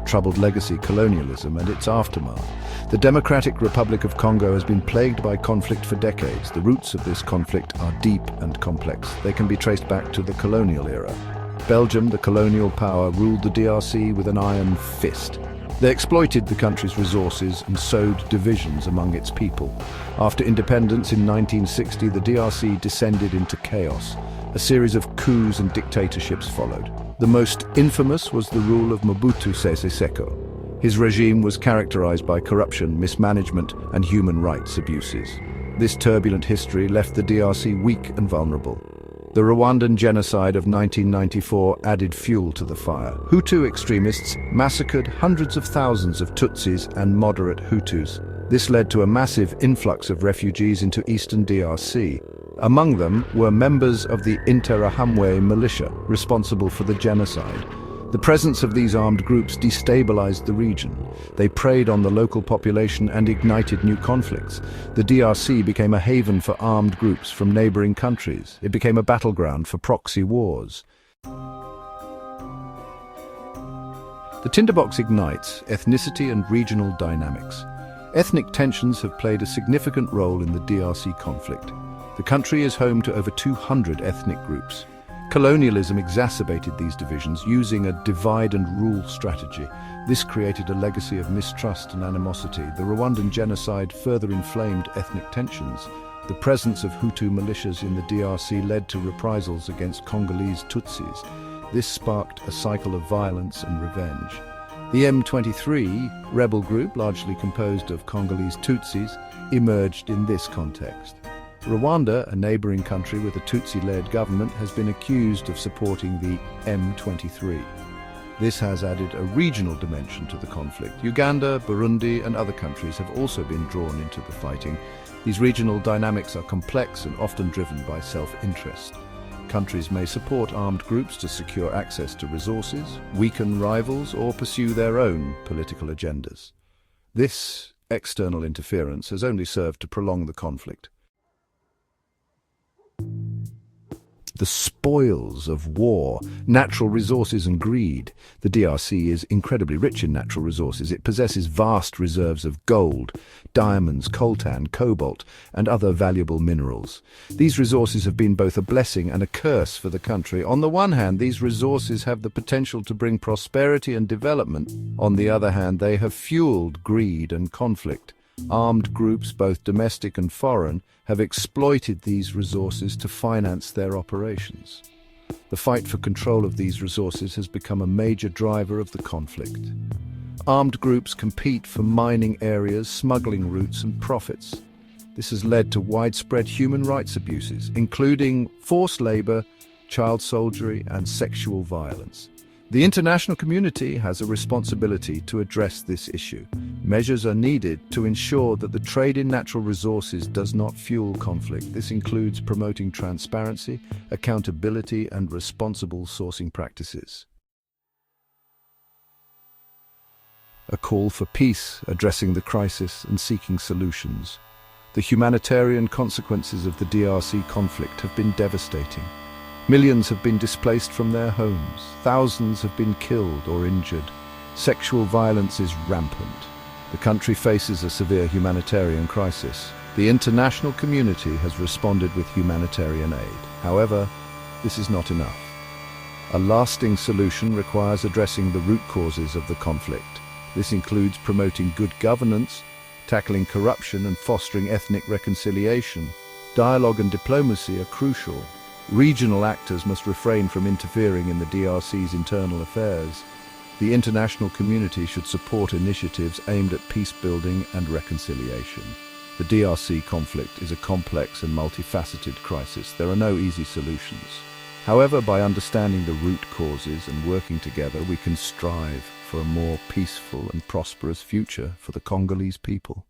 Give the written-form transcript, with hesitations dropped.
troubled legacy, colonialism, and its aftermath. The Democratic Republic of Congo has been plagued by conflict for decades. The roots of this conflict are deep and complex. They can be traced back to the colonial era. Belgium, the colonial power, ruled the DRC with an iron fist. They exploited the country's resources and sowed divisions among its people. After independence in 1960, the DRC descended into chaos. A series of coups and dictatorships followed. The most infamous was the rule of Mobutu Sese Seko. His regime was characterized by corruption, mismanagement, and human rights abuses. This turbulent history left the DRC weak and vulnerable. The Rwandan genocide of 1994 added fuel to the fire. Hutu extremists massacred hundreds of thousands of Tutsis and moderate Hutus. This led to a massive influx of refugees into eastern DRC. Among them were members of the Interahamwe militia, responsible for the genocide. The presence of these armed groups destabilized the region. They preyed on the local population and ignited new conflicts. The DRC became a haven for armed groups from neighboring countries. It became a battleground for proxy wars. The tinderbox ignites ethnicity and regional dynamics. Ethnic tensions have played a significant role in the DRC conflict. The country is home to over 200 ethnic groups. Colonialism exacerbated these divisions using a divide-and-rule strategy. This created a legacy of mistrust and animosity. The Rwandan genocide further inflamed ethnic tensions. The presence of Hutu militias in the DRC led to reprisals against Congolese Tutsis. This sparked a cycle of violence and revenge. The M23 rebel group, largely composed of Congolese Tutsis, emerged in this context. Rwanda, a neighboring country with a Tutsi-led government, has been accused of supporting the M23. This has added a regional dimension to the conflict. Uganda, Burundi, and other countries have also been drawn into the fighting. These regional dynamics are complex and often driven by self-interest. Countries may support armed groups to secure access to resources, weaken rivals, or pursue their own political agendas. This external interference has only served to prolong the conflict. The spoils of war, natural resources and greed. The DRC is incredibly rich in natural resources. It possesses vast reserves of gold, diamonds, coltan, cobalt, and other valuable minerals. These resources have been both a blessing and a curse for the country. On the one hand, these resources have the potential to bring prosperity and development. On the other hand, they have fueled greed and conflict. Armed groups, both domestic and foreign, have exploited these resources to finance their operations. The fight for control of these resources has become a major driver of the conflict. Armed groups compete for mining areas, smuggling routes, and profits. This has led to widespread human rights abuses, including forced labor, child soldiery, and sexual violence. The international community has a responsibility to address this issue. Measures are needed to ensure that the trade in natural resources does not fuel conflict. This includes promoting transparency, accountability, and responsible sourcing practices. A call for peace, addressing the crisis and seeking solutions. The humanitarian consequences of the DRC conflict have been devastating. Millions have been displaced from their homes. Thousands have been killed or injured. Sexual violence is rampant. The country faces a severe humanitarian crisis. The international community has responded with humanitarian aid. However, this is not enough. A lasting solution requires addressing the root causes of the conflict. This includes promoting good governance, tackling corruption, and fostering ethnic reconciliation. Dialogue and diplomacy are crucial. Regional actors must refrain from interfering in the DRC's internal affairs. The international community should support initiatives aimed at peace building and reconciliation. The DRC conflict is a complex and multifaceted crisis. There are no easy solutions. However, by understanding the root causes and working together, we can strive for a more peaceful and prosperous future for the Congolese people.